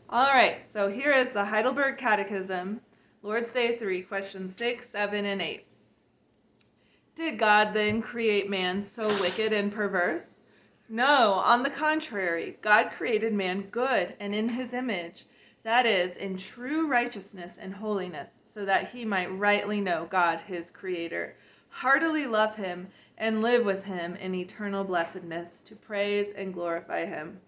All right, so here is the Heidelberg Catechism, Lord's Day 3, questions 6, 7, and 8. Did God then create man so wicked and perverse? No, on the contrary, God created man good and in his image, that is, in true righteousness and holiness, so that he might rightly know God, his Creator, heartily love him, and live with him in eternal blessedness, to praise and glorify him.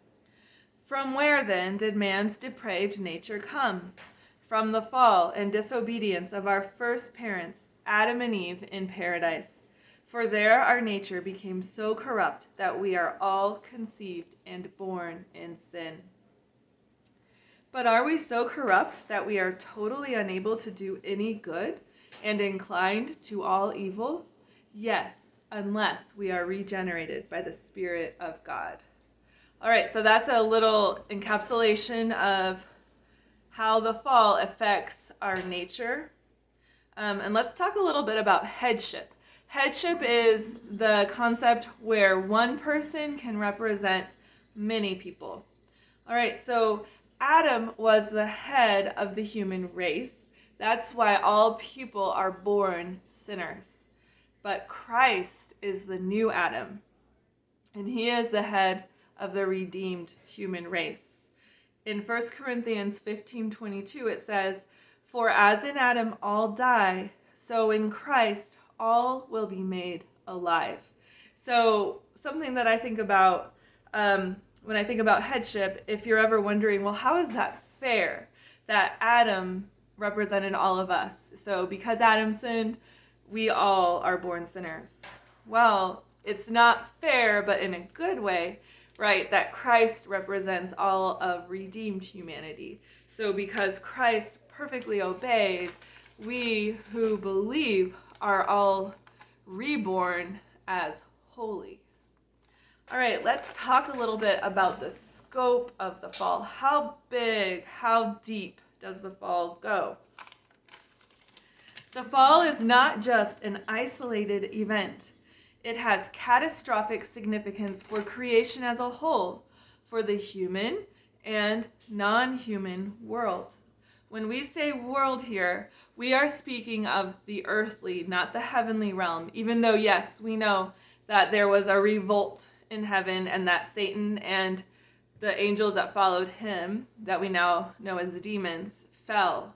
From where, then, did man's depraved nature come? From the fall and disobedience of our first parents, Adam and Eve, in paradise. For there our nature became so corrupt that we are all conceived and born in sin. But are we so corrupt that we are totally unable to do any good and inclined to all evil? Yes, unless we are regenerated by the Spirit of God. All right, so that's a little encapsulation of how the fall affects our nature. And let's talk a little bit about headship. Headship is the concept where one person can represent many people. All right, so Adam was the head of the human race. That's why all people are born sinners. But Christ is the new Adam, and he is the head of the redeemed human race. In 1 Corinthians 15:22 it says, "For as in Adam all die, so in Christ all will be made alive." So something that I think about when I think about headship, if you're ever wondering, well, how is that fair that Adam represented all of us? So because Adam sinned, we all are born sinners. Well, it's not fair, but in a good way, right, that Christ represents all of redeemed humanity. So because Christ perfectly obeyed, we who believe are all reborn as holy. All right, let's talk a little bit about the scope of the fall. How big, how deep does the fall go? The fall is not just an isolated event. It has catastrophic significance for creation as a whole, for the human and non-human world. When we say world here, we are speaking of the earthly, not the heavenly realm, even though, yes, we know that there was a revolt in heaven and that Satan and the angels that followed him, that we now know as demons, fell.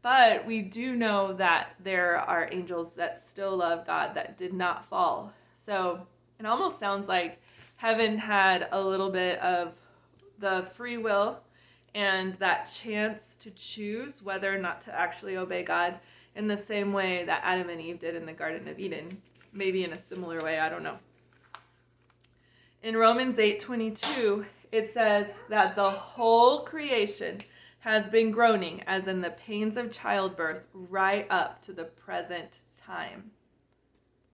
But we do know that there are angels that still love God that did not fall. So it almost sounds like heaven had a little bit of the free will and that chance to choose whether or not to actually obey God in the same way that Adam and Eve did in the Garden of Eden. Maybe in a similar way, I don't know. In Romans 8:22, it says that the whole creation has been groaning as in the pains of childbirth right up to the present time.